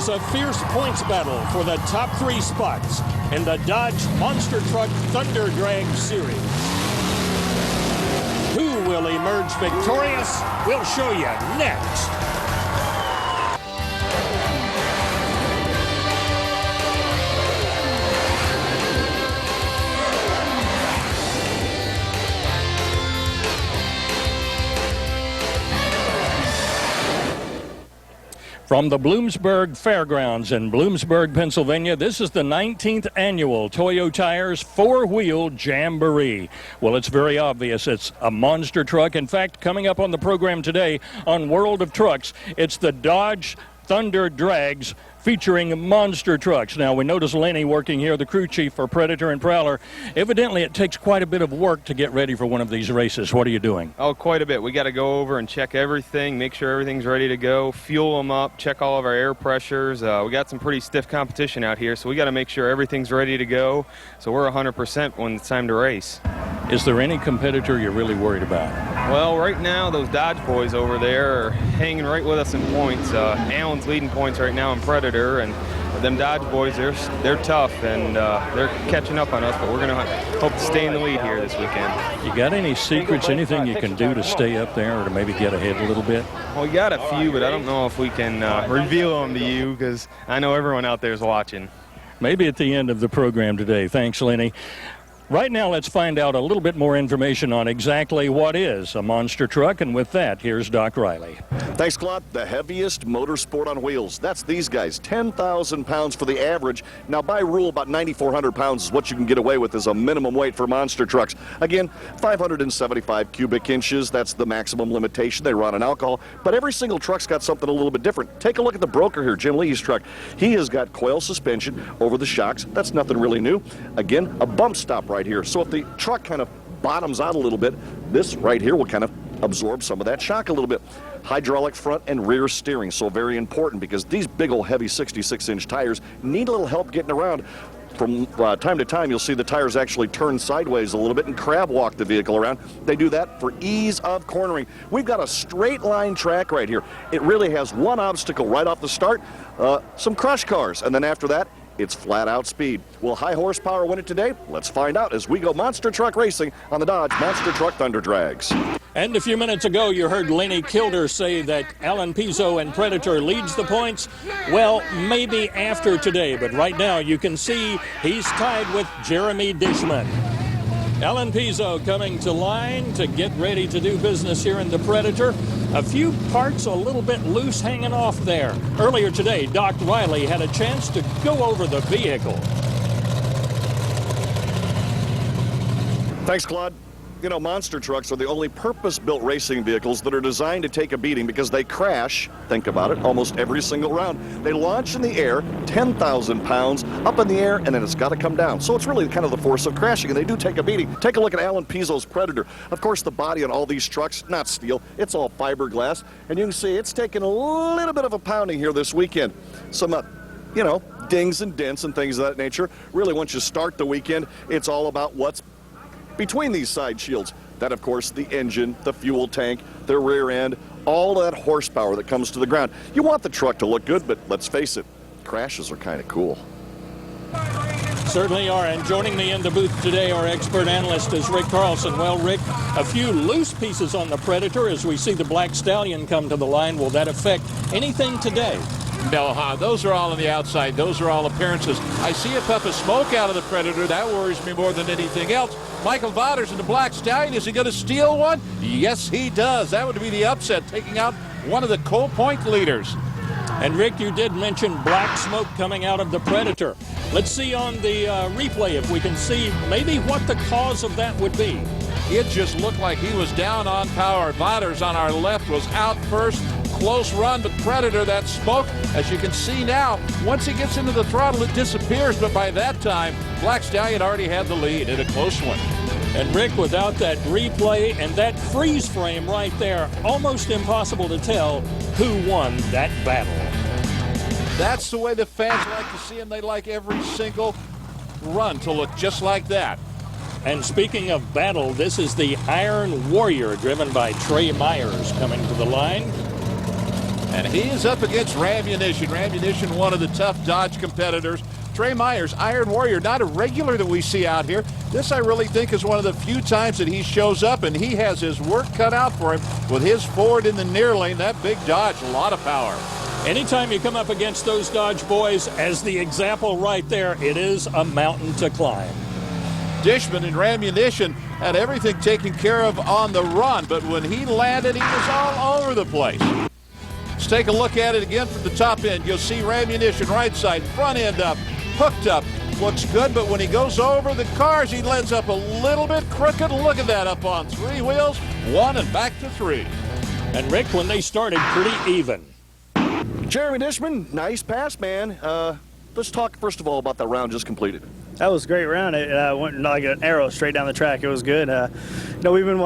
There's a fierce points battle for the top 3 spots in the Dodge Monster Truck Thunder Drag Series. Who will emerge victorious? We'll show you next. From the Bloomsburg Fairgrounds in Bloomsburg, Pennsylvania, this is the 19th annual Toyo Tires 4-wheel Jamboree. Well, it's very obvious. It's a monster truck. In fact, coming up on the program today on World of Trucks, it's the Dodge Thunder Drags featuring monster trucks. Now, we notice Leahy working here, the crew chief for Predator and Prowler. Evidently, it takes quite a bit of work to get ready for one of these races. What are you doing? Oh, quite a bit. We got to go over and check everything, make sure everything's ready to go, fuel them up, check all of our air pressures. We got some pretty stiff competition out here, so we got to make sure everything's ready to go. So we're 100% when it's time to race. Is there any competitor you're really worried about? Well, right now, those Dodge boys over there are hanging right with us in points. Allen's leading points right now in Predator, and them Dodge boys, they're tough, and they're catching up on us, but we're going to hope to stay in the lead here this weekend. You got any secrets, anything you can do to stay up there or to maybe get ahead a little bit? Well, we got a few, but I don't know if we can reveal them to you, because I know everyone out there is watching. Maybe at the end of the program today. Thanks, Leahy. Right now, let's find out a little bit more information on exactly what is a monster truck, and with that, here's Doc Riley. Thanks, Claude. The heaviest motorsport on wheels. That's these guys, 10,000 pounds for the average. Now, by rule, about 9,400 pounds is what you can get away with as a minimum weight for monster trucks. Again, 575 cubic inches. That's the maximum limitation. They run on alcohol, but every single truck's got something a little bit different. Take a look at the broker here, Jim Leahy's truck. He has got coil suspension over the shocks. That's nothing really new. Again, a bump stop right here. So if the truck kind of bottoms out a little bit, this right here will kind of absorb some of that shock a little bit. Hydraulic front and rear steering, so very important, because these big old heavy 66-inch tires need a little help getting around. From time to time, you'll see the tires actually turn sideways a little bit and crab walk the vehicle around. They do that for ease of cornering. We've got a straight line track right here. It really has one obstacle right off the start, some crush cars, and then after that, it's flat out speed. Will high horsepower win it today? Let's find out as we go monster truck racing on the Dodge Monster Truck Thunder Drags. And a few minutes ago, you heard Leahy Kilder say that Alan Pezo and Predator leads the points. Well, maybe after today, but right now you can see he's tied with Jeremie Dishman. Alan Pezo coming to line to get ready to do business here in the Predator. A few parts a little bit loose hanging off there. Earlier today, Doc Riley had a chance to go over the vehicle. Thanks, Claude. You know, monster trucks are the only purpose-built racing vehicles that are designed to take a beating because they crash, think about it, almost every single round. They launch in the air, 10,000 pounds up in the air, and then it's got to come down. So it's really kind of the force of crashing, and they do take a beating. Take a look at Alan Pezo's Predator. Of course, the body on all these trucks, not steel, it's all fiberglass, and you can see it's taken a little bit of a pounding here this weekend. Some, you know, dings and dents and things of that nature. Really, once you start the weekend, it's all about what's between these side shields. That, of course, the engine, the fuel tank, the rear end, all that horsepower that comes to the ground. You want the truck to look good, but let's face it, crashes are kind of cool. Certainly are, and joining me in the booth today, our expert analyst is Rick Carlson. Well, Rick, a few loose pieces on the Predator as we see the Black Stallion come to the line. Will that affect anything today? No, those are all on the outside. Those are all appearances. I see a puff of smoke out of the Predator. That worries me more than anything else. Michael Vaters in the Black Stallion, is he going to steal one? Yes, he does. That would be the upset, taking out one of the Coal Point leaders. And Rick, you did mention black smoke coming out of the Predator. Let's see on the replay if we can see maybe what the cause of that would be. It just looked like he was down on power. Vaters on our left was out first. Close run, but Predator, that smoke, as you can see now, once he gets into the throttle, it disappears. But by that time, Black Stallion already had the lead in a close one. And Rick, without that replay and that freeze frame right there, almost impossible to tell who won that battle. That's the way the fans like to see him. They like every single run to look just like that. And speaking of battle, this is the Iron Warrior driven by Trey Meyers coming to the line. And he is up against Rammuntion. Rammuntion, one of the tough Dodge competitors. Trey Meyers, Iron Warrior, not a regular that we see out here. This I really think is one of the few times that he shows up, and he has his work cut out for him with his Ford in the near lane. That big Dodge, a lot of power. Anytime you come up against those Dodge boys, as the example right there, it is a mountain to climb. Dishman and Rammuntion had everything taken care of on the run, but when he landed, he was all over the place. Let's take a look at it again from the top end. You'll see Rammuntion right side, front end up, hooked up. Looks good, but when he goes over the cars, he ends up a little bit crooked. Look at that, up on 3 wheels, 1 and back to 3. And Rick, when they started, pretty even. Jeremie Dishman, nice pass, man. Let's talk first of all about that round just completed. That was a great round. It went like an arrow straight down the track. It was good. We've been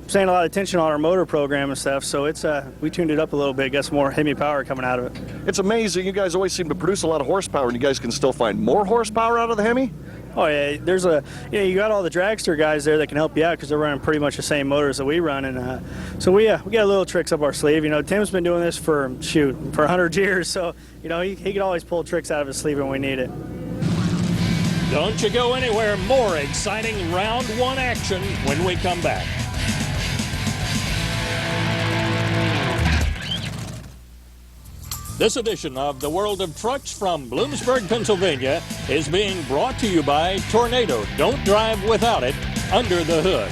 paying a lot of attention on our motor program and stuff, so it's we tuned it up a little bit, got some more Hemi power coming out of it. It's amazing. You guys always seem to produce a lot of horsepower, and you guys can still find more horsepower out of the Hemi? Oh yeah, there's you got all the dragster guys there that can help you out because they're running pretty much the same motors that we run, and so we got little tricks up our sleeve. Tim's been doing this for 100 years, so he can always pull tricks out of his sleeve when we need it. Don't you go anywhere. More exciting round 1 action when we come back. This edition of The World of Trucks from Bloomsburg, Pennsylvania is being brought to you by Tornado. Don't drive without it under the hood.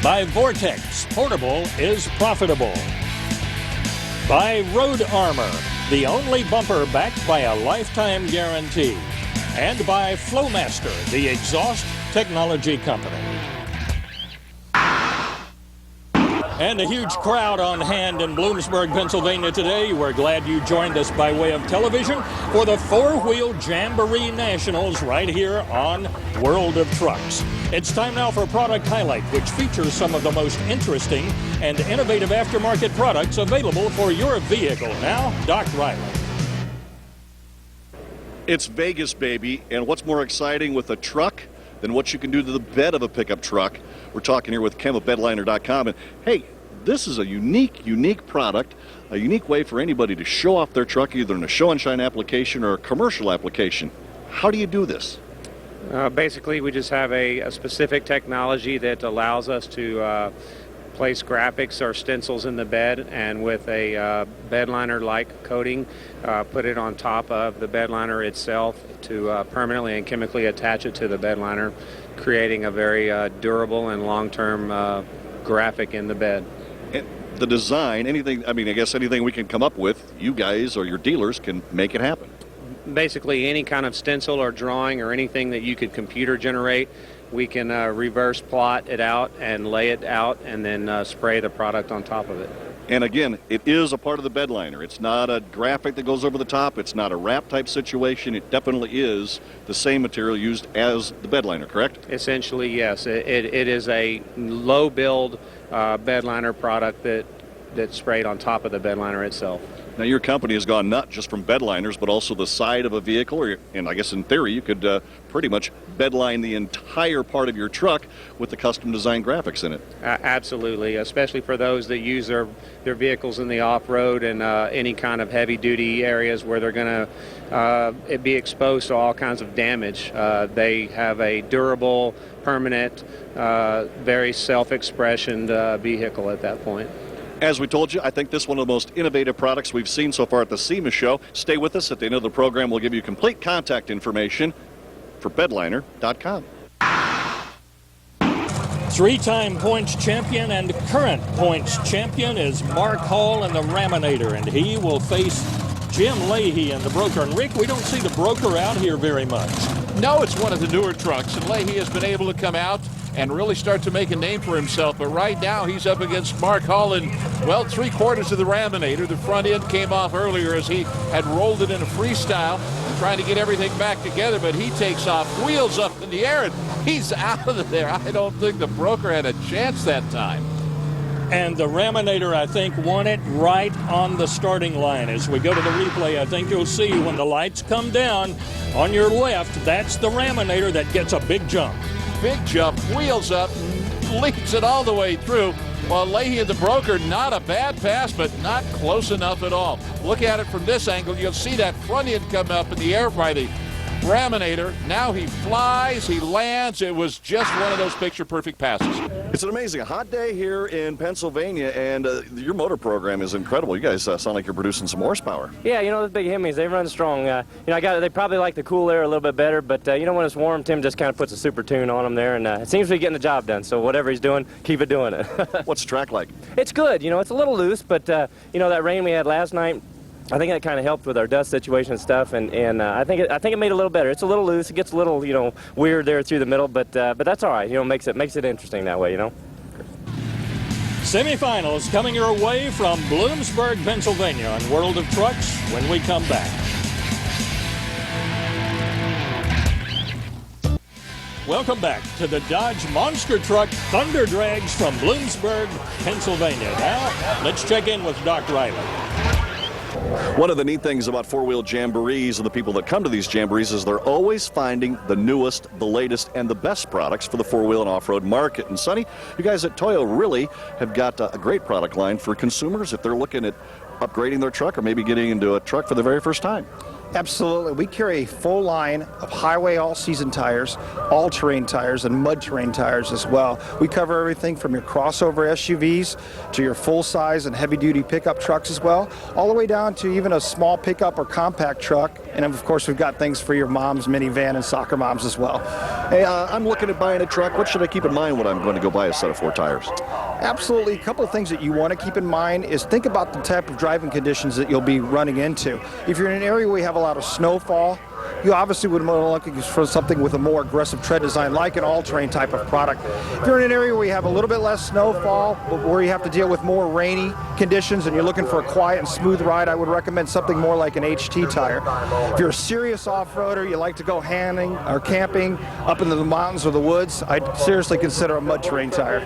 By Vortex. Portable is profitable. By Road Armor. The only bumper backed by a lifetime guarantee. And by Flowmaster, the exhaust technology company. And a huge crowd on hand in Bloomsburg, Pennsylvania today. We're glad you joined us by way of television for the 4-wheel Jamboree Nationals right here on World of Trucks. It's time now for Product Highlight, which features some of the most interesting and innovative aftermarket products available for your vehicle. Now, Doc Riley. It's Vegas, baby, and what's more exciting with a truck than what you can do to the bed of a pickup truck? We're talking here with Ken of bedliner.com, and hey, this is a unique product, a unique way for anybody to show off their truck, either in a show and shine application or a commercial application. How do you do this? Basically, we just have a specific technology that allows us to place graphics or stencils in the bed, and with a bedliner-like coating, put it on top of the bedliner itself to permanently and chemically attach it to the bedliner, creating a very durable and long-term graphic in the bed. And the design, anything we can come up with, you guys or your dealers can make it happen. Basically, any kind of stencil or drawing or anything that you could computer generate, we can reverse plot it out and lay it out and then spray the product on top of it. And again, it is a part of the bedliner. It's not a graphic that goes over the top. It's not a wrap type situation. It definitely is the same material used as the bedliner, correct? Essentially, yes. It is a low build bedliner product that's sprayed on top of the bedliner itself. Now, your company has gone not just from bedliners, but also the side of a vehicle, and I guess in theory you could pretty much bedline the entire part of your truck with the custom design graphics in it. Absolutely, especially for those that use their vehicles in the off-road and any kind of heavy-duty areas where they're going to be exposed to all kinds of damage. They have a durable, permanent, very self-expressioned vehicle at that point. As we told you, I think this is one of the most innovative products we've seen so far at the SEMA show. Stay with us. At the end of the program, we'll give you complete contact information for bedliner.com. 3-time points champion and current points champion is Mark Hall in the Raminator, and he will face Jim Leahy in the Broker. And Rick, we don't see the Broker out here very much. No, it's one of the newer trucks, and Leahy has been able to come out and really start to make a name for himself. But right now, he's up against Mark Hall in, well, 3/4 of the Raminator. The front end came off earlier as he had rolled it in a freestyle, trying to get everything back together, but he takes off, wheels up in the air, and he's out of there. I don't think the Broker had a chance that time. And the Raminator, I think, won it right on the starting line. As we go to the replay, I think you'll see when the lights come down on your left, that's the Raminator that gets a big jump. Big jump, wheels up, leads it all the way through. Well, Leahy and the broker, not a bad pass, but not close enough at all. Look at it from this angle. You'll see that front end come up in the air by the Raminator. Now he flies, he lands. It was just one of those picture-perfect passes. It's an amazing hot day here in Pennsylvania, and your motor program is incredible. You guys sound like you're producing some horsepower. Yeah, you know, the big Hemis, they run strong. They probably like the cool air a little bit better, but when it's warm, Tim just kind of puts a super tune on them there, and it seems to be getting the job done. So whatever he's doing, keep it doing it. What's the track like? It's good. It's a little loose, but that rain we had last night, I think that kind of helped with our dust situation and stuff, and I think it made it a little better. It's a little loose. It gets a little weird there through the middle, but that's all right. Makes it interesting that way. Semifinals coming your way from Bloomsburg, Pennsylvania on World of Trucks when we come back. Welcome back to the Dodge Monster Truck Thunder Drags from Bloomsburg, Pennsylvania. Now, let's check in with Doc Riley. One of the neat things about four-wheel jamborees and the people that come to these jamborees is they're always finding the newest, the latest, and the best products for the four-wheel and off-road market. And Sonny, you guys at Toyo really have got a great product line for consumers if they're looking at upgrading their truck or maybe getting into a truck for the very first time. Absolutely. We carry a full line of highway all-season tires, all-terrain tires, and mud-terrain tires as well. We cover everything from your crossover SUVs to your full-size and heavy-duty pickup trucks as well, all the way down to even a small pickup or compact truck. And of course, we've got things for your mom's minivan and soccer moms as well. Hey, I'm looking at buying a truck. What should I keep in mind when I'm going to go buy a set of 4 tires? Absolutely. A couple of things that you want to keep in mind is think about the type of driving conditions that you'll be running into. If you're in an area where you have a lot of snowfall, you obviously would want to look for something with a more aggressive tread design, like an all-terrain type of product. If you're in an area where you have a little bit less snowfall, but where you have to deal with more rainy conditions and you're looking for a quiet and smooth ride, I would recommend something more like an HT tire. If you're a serious off-roader, you like to go hunting or camping up into the mountains or the woods, I'd seriously consider a mud-terrain tire.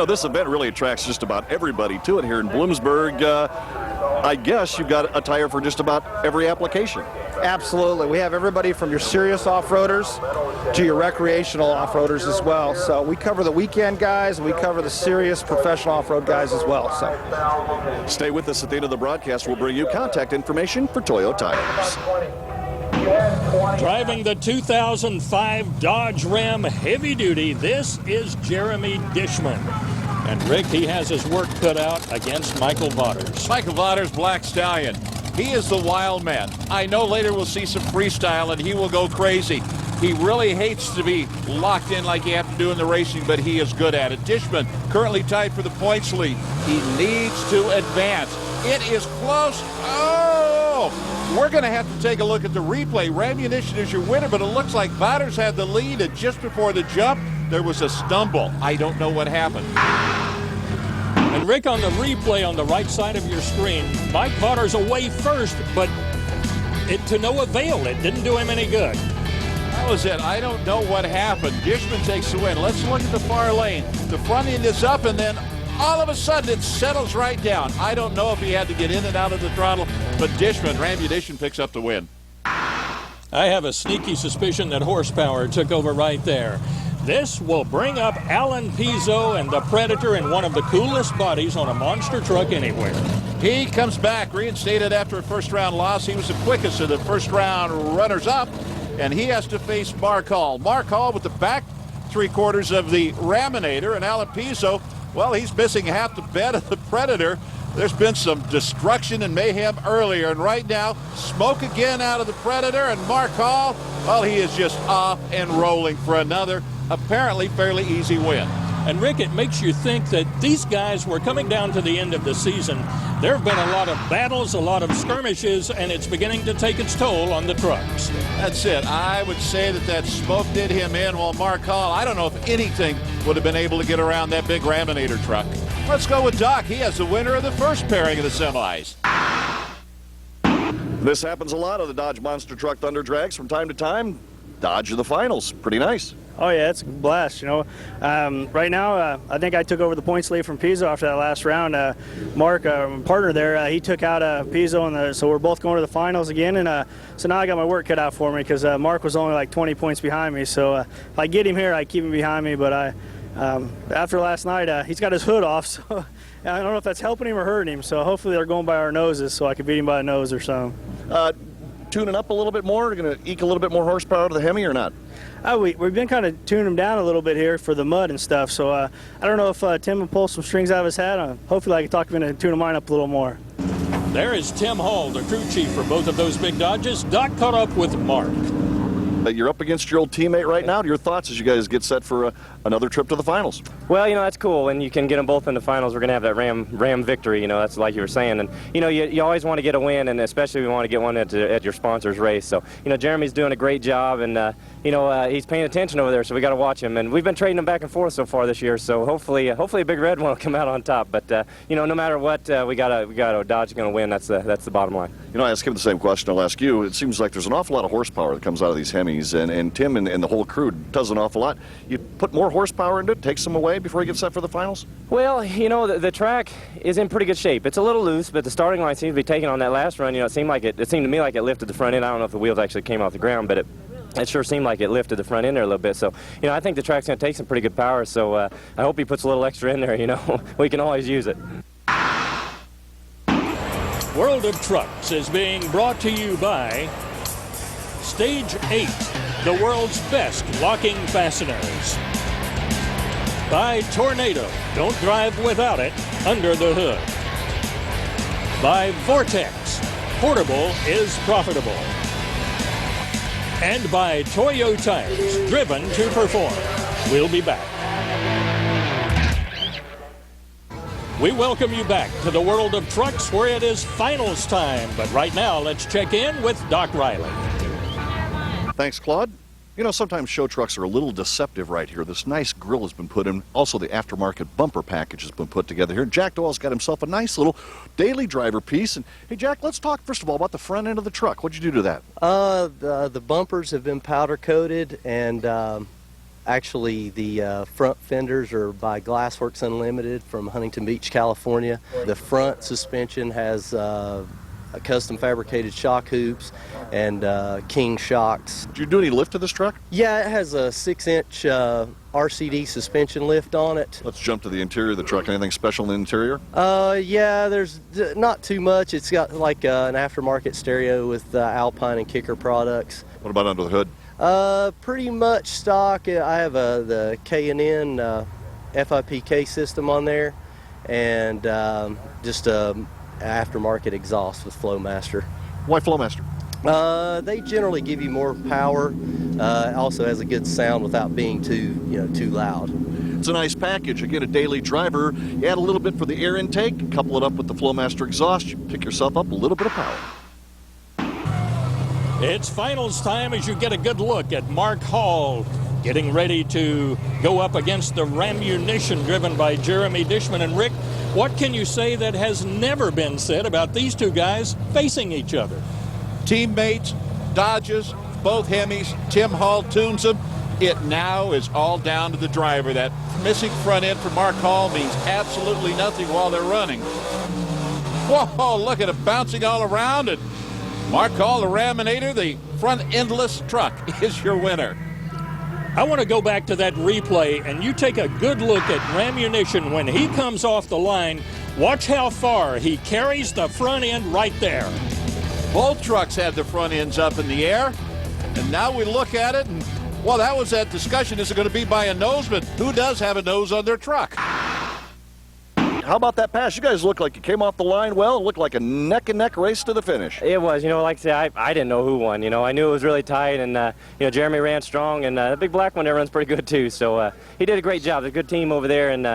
This event really attracts just about everybody to it here in Bloomsburg. I guess you've got a tire for just about every application. Absolutely. We have everybody from your serious off-roaders to your recreational off-roaders as well. So we cover the weekend guys, and we cover the serious professional off-road guys as well. So stay with us at the end of the broadcast. We'll bring you contact information for Toyo Tires. Driving the 2005 Dodge Ram Heavy Duty, this is Jeremie Dishman. And Rick, he has his work cut out against Michael Vaters. Michael Vaters, Black Stallion. He is the wild man. I know later we'll see some freestyle and he will go crazy. He really hates to be locked in like you have to do in the racing, but he is good at it. Dishman currently tied for the points lead. He needs to advance. It is close. Oh! We're going to have to take a look at the replay. Rammuntion is your winner, but it looks like Vaters had the lead, and just before the jump, there was a stumble. I don't know what happened. And Rick, on the replay on the right side of your screen, Mike Vaters away first, but to no avail. It didn't do him any good. That was it. I don't know what happened. Dishman takes the win. Let's look at the far lane. The front end is up, and then all of a sudden it settles right down. I don't know if he had to get in and out of the throttle, but Rammuntion picks up the win. I have a sneaky suspicion that horsepower took over right there. This will bring up Alan Pezo and the Predator in one of the coolest bodies on a monster truck anywhere. He comes back, reinstated after a first-round loss. He was the quickest of the first-round runners-up, and he has to face Mark Hall. Mark Hall with the back three-quarters of the Raminator, and Alan Pezo, well, he's missing half the bed of the Predator. There's been some destruction and mayhem earlier, and right now, smoke again out of the Predator, and Mark Hall, well, he is just off and rolling for another apparently fairly easy win. And Rick, it makes you think that these guys were coming down to the end of the season. There have been a lot of battles, a lot of skirmishes, and it's beginning to take its toll on the trucks. That's it. I would say that smoke did him in, while Mark Hall, I don't know if anything would have been able to get around that big Raminator truck. Let's go with Doc. He has the winner of the first pairing of the semis. This happens a lot of the Dodge Monster Truck Thunder Drags from time to time. Dodge of the finals. Pretty nice. Oh yeah, it's a blast. Right now I think I took over the points lead from Pezo after that last round. Mark, my partner there, he took out Pezo, so we're both going to the finals again. And so now I got my work cut out for me because Mark was only like 20 points behind me. So if I get him here, I keep him behind me. But After last night, he's got his hood off, so I don't know if that's helping him or hurting him. So hopefully they're going by our noses, so I can beat him by a nose or something. Tuning up a little bit more, going to eke a little bit more horsepower out of the Hemi or not? We've been kind of tuning him down a little bit here for the mud and stuff, so I don't know if Tim will pull some strings out of his hat. Hopefully I can talk him into tuning mine up a little more. There is Tim Hall, the crew chief for both of those big Dodges. Doc caught up with Mark. You're up against your old teammate right now. Your thoughts as you guys get set for another trip to the finals? Well, that's cool. When you can get them both in the finals, we're going to have that Ram victory. That's like you were saying. And, you always want to get a win, and especially we want to get one at your sponsor's race. So, Jeremie's doing a great job, and, he's paying attention over there, so we got to watch him. And we've been trading them back and forth so far this year, so hopefully a big red one will come out on top. But, no matter what, we got a Dodge going to win. That's the bottom line. I asked him the same question I'll ask you. It seems like there's an awful lot of horsepower that comes out of these Hemis, and Tim and the whole crew does an awful lot. You put more horsepower into it, take some away before you get set for the finals? Well, the track is in pretty good shape. It's a little loose, but the starting line seems to be taking on that last run. It seemed to me like it lifted the front end. I don't know if the wheels actually came off the ground, but it sure seemed like it lifted the front end there a little bit. So, I think the track's going to take some pretty good power, so I hope he puts a little extra in there, We can always use it. World of Trucks is being brought to you by Stage 8, the world's best locking fasteners. By Tornado, don't drive without it under the hood. By Vortex, portable is profitable. And by Toyo Tires, driven to perform. We'll be back. We welcome you back to the World of Trucks, where it is finals time. But right now, let's check in with Doc Riley. Thanks, Claude. Sometimes show trucks are a little deceptive right here. This nice grill has been put in. Also, the aftermarket bumper package has been put together here. Jack Doyle's got himself a nice little daily driver piece. And hey, Jack, let's talk first of all about the front end of the truck. What'd you do to that? The bumpers have been powder coated, and actually the front fenders are by Glassworks Unlimited from Huntington Beach, California. The front suspension has custom fabricated shock hoops and King shocks. Did you do any lift to this truck? Yeah, it has a 6-inch RCD suspension lift on it. Let's jump to the interior of the truck. Anything special in the interior? Yeah, there's not too much. It's got like an aftermarket stereo with Alpine and Kicker products. What about under the hood? Pretty much stock. I have the K&N FIPK system on there, and just aftermarket exhaust with Flowmaster. Why Flowmaster? They generally give you more power. Also has a good sound without being too loud. It's a nice package. Again, a daily driver. You add a little bit for the air intake, couple it up with the Flowmaster exhaust, you pick yourself up a little bit of power. It's finals time as you get a good look at Mark Hall getting ready to go up against the Rammuntion driven by Jeremie Dishman. And Rick, what can you say that has never been said about these two guys facing each other? Teammates, Dodges, both Hemis. Tim Hall tunes them. It now is all down to the driver. That missing front end for Mark Hall means absolutely nothing while they're running. Whoa, look at it bouncing all around. And Mark Hall, the Raminator, the front endless truck, is your winner. I want to go back to that replay, and you take a good look at Rammuntion when he comes off the line. Watch how far he carries the front end right there. Both trucks had the front ends up in the air, and now we look at it, and, well, that was that discussion. Is it going to be by a nose? But who does have a nose on their truck? How about that pass? You guys look like you came off the line well. It looked like a neck-and-neck race to the finish. It was, like I say, I didn't know who won. I knew it was really tight, and, Jeremie ran strong, and the big black one there runs pretty good, too. So he did a great job. There's a good team over there, and,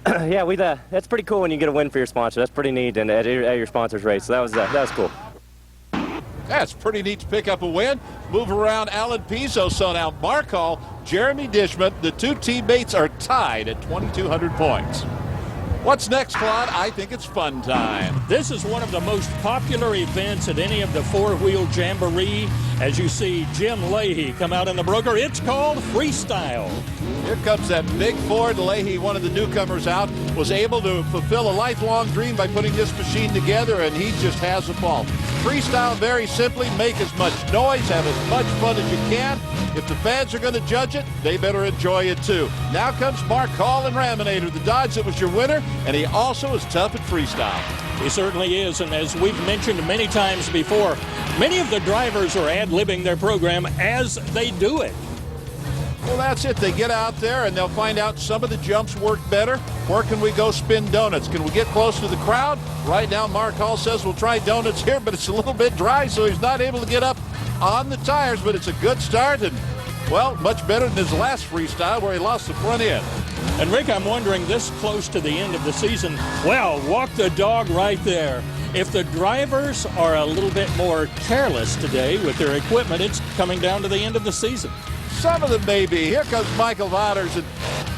yeah, that's pretty cool when you get a win for your sponsor. That's pretty neat, and at your sponsor's race. So that was cool. That's pretty neat to pick up a win. Move around Alan Pezo. So now Mark Hall, Jeremie Dishman, the two teammates are tied at 2,200 points. What's next, Claude? I think it's fun time. This is one of the most popular events at any of the four-wheel Jamboree. As you see Jim Leahy come out in the broker, it's called Freestyle. Here comes that big Ford. Leahy, one of the newcomers out, was able to fulfill a lifelong dream by putting this machine together, and he just has a ball. Freestyle, very simply, make as much noise, have as much fun as you can. If the fans are going to judge it, they better enjoy it too. Now comes Mark Hall and Raminator, the Dodge that was your winner, and he also is tough at freestyle. He certainly is, and as we've mentioned many times before, many of the drivers are ad-libbing their program as they do it. Well, that's it. They get out there and they'll find out some of the jumps work better. Where can we go spin donuts? Can we get close to the crowd? Right now, Mark Hall says we'll try donuts here, but it's a little bit dry, so he's not able to get up on the tires, but it's a good start and, well, much better than his last freestyle where he lost the front end. And Rick, I'm wondering, this close to the end of the season, well, walk the dog right there. If the drivers are a little bit more careless today with their equipment, it's coming down to the end of the season. Some of them may be. Here comes Michael Vaters, and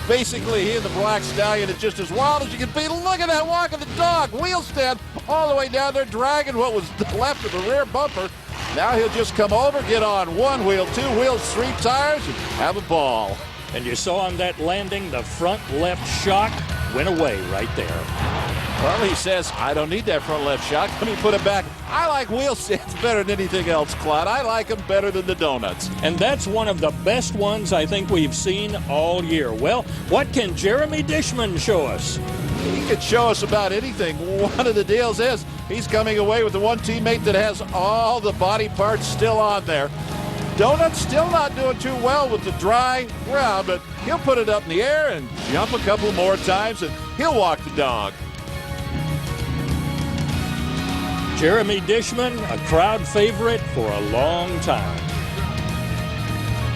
basically he and the Black Stallion is just as wild as you can be. Look at that walk of the dog. Wheel stand all the way down there, dragging what was left of the rear bumper. Now he'll just come over, get on one wheel, two wheels, three tires, and have a ball. And you saw on that landing, the front left shock went away right there. Well, he says, I don't need that front left shock. Let me put it back. I like wheel stands better than anything else, Claude. I like them better than the donuts. And that's one of the best ones I think we've seen all year. Well, what can Jeremie Dishman show us? He could show us about anything. One of the deals is he's coming away with the one teammate that has all the body parts still on there. Donut's still not doing too well with the dry ground, but he'll put it up in the air and jump a couple more times, and he'll walk the dog. Jeremie Dishman, a crowd favorite for a long time.